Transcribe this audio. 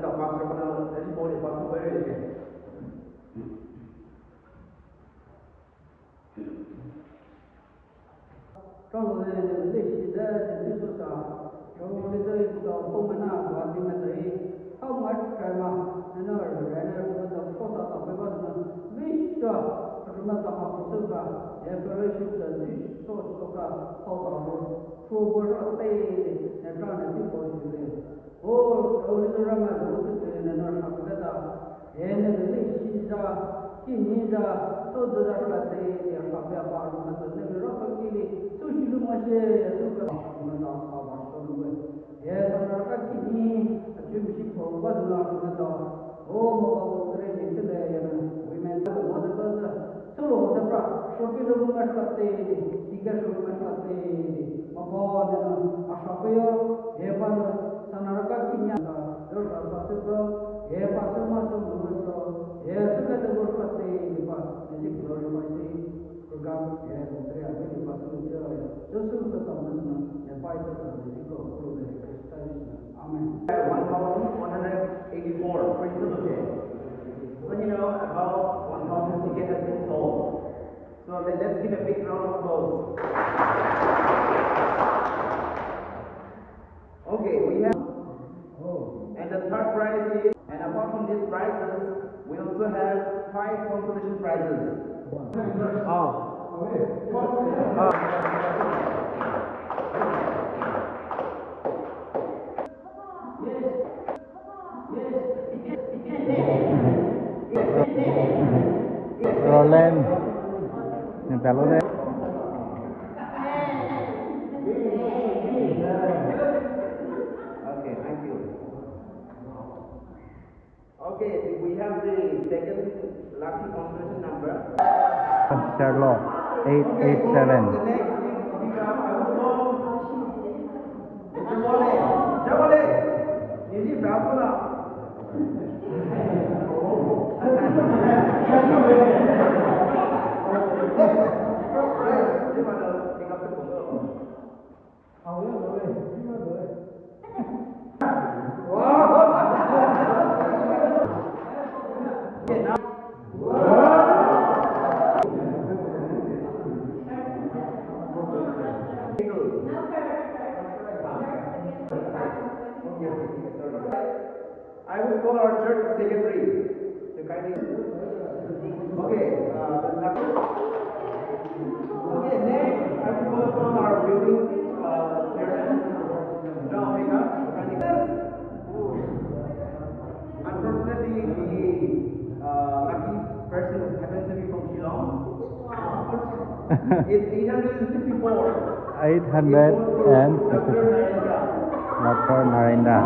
tak pasal pada respon dia pasal beri dia. trong cái lịch sử đó thì số xã trong cái đời của ông mình nào và thì mình thấy không mất cái mà nó rồi cái này nó tập có tập tập cái nó biết cho chúng ta tập học sự cả để cái lịch sử là lịch số cả học tập số bộ rất tệ để cho nên thì có gì đấy ô lịch sử ra mà nó thì nó học cái đó để nó lịch sử ra kinh nghiệm ra tôi đưa ra là thế để học về bảo nó thì nó rất là kỳ tu silu masih suka mana awak semua. Ya, sekarang kini cuma siapa bazulah kita. Oh, mau kerja itu dah yang women tu ada tu. Solo tu shopping tu bukan kate, tiga shopping kate. Maka dengan asapnya, ya pan sekarang kini ada. Terus apa tu? Ya pasal masuk masuk. Ya suka tu berkate, lepas jadi keluar masih. Program ya dari apa di pasal itu ya. Justru tetap mana yang baik tetap di situ perlu dari Kristus. Amin. 1184 praise the Lord. So you know about 1,000 tickets has been sold. So let's give a big round of applause. Okay, we have and the third prize is, and apart from these prizes, we also have 5 consolation prizes. Roland, minta Roland. Okay, thank you. Okay, we have the second lucky consolation number. Charlotte, 887. The next we have Jabale. Ini berapa lah? I will call our church secretary to kindly. Okay, okay, next I will call upon our building chairman, John Omega. Unfortunately, the lucky person happens to be from Shillong. It's 864. 864. Dr. Narendra.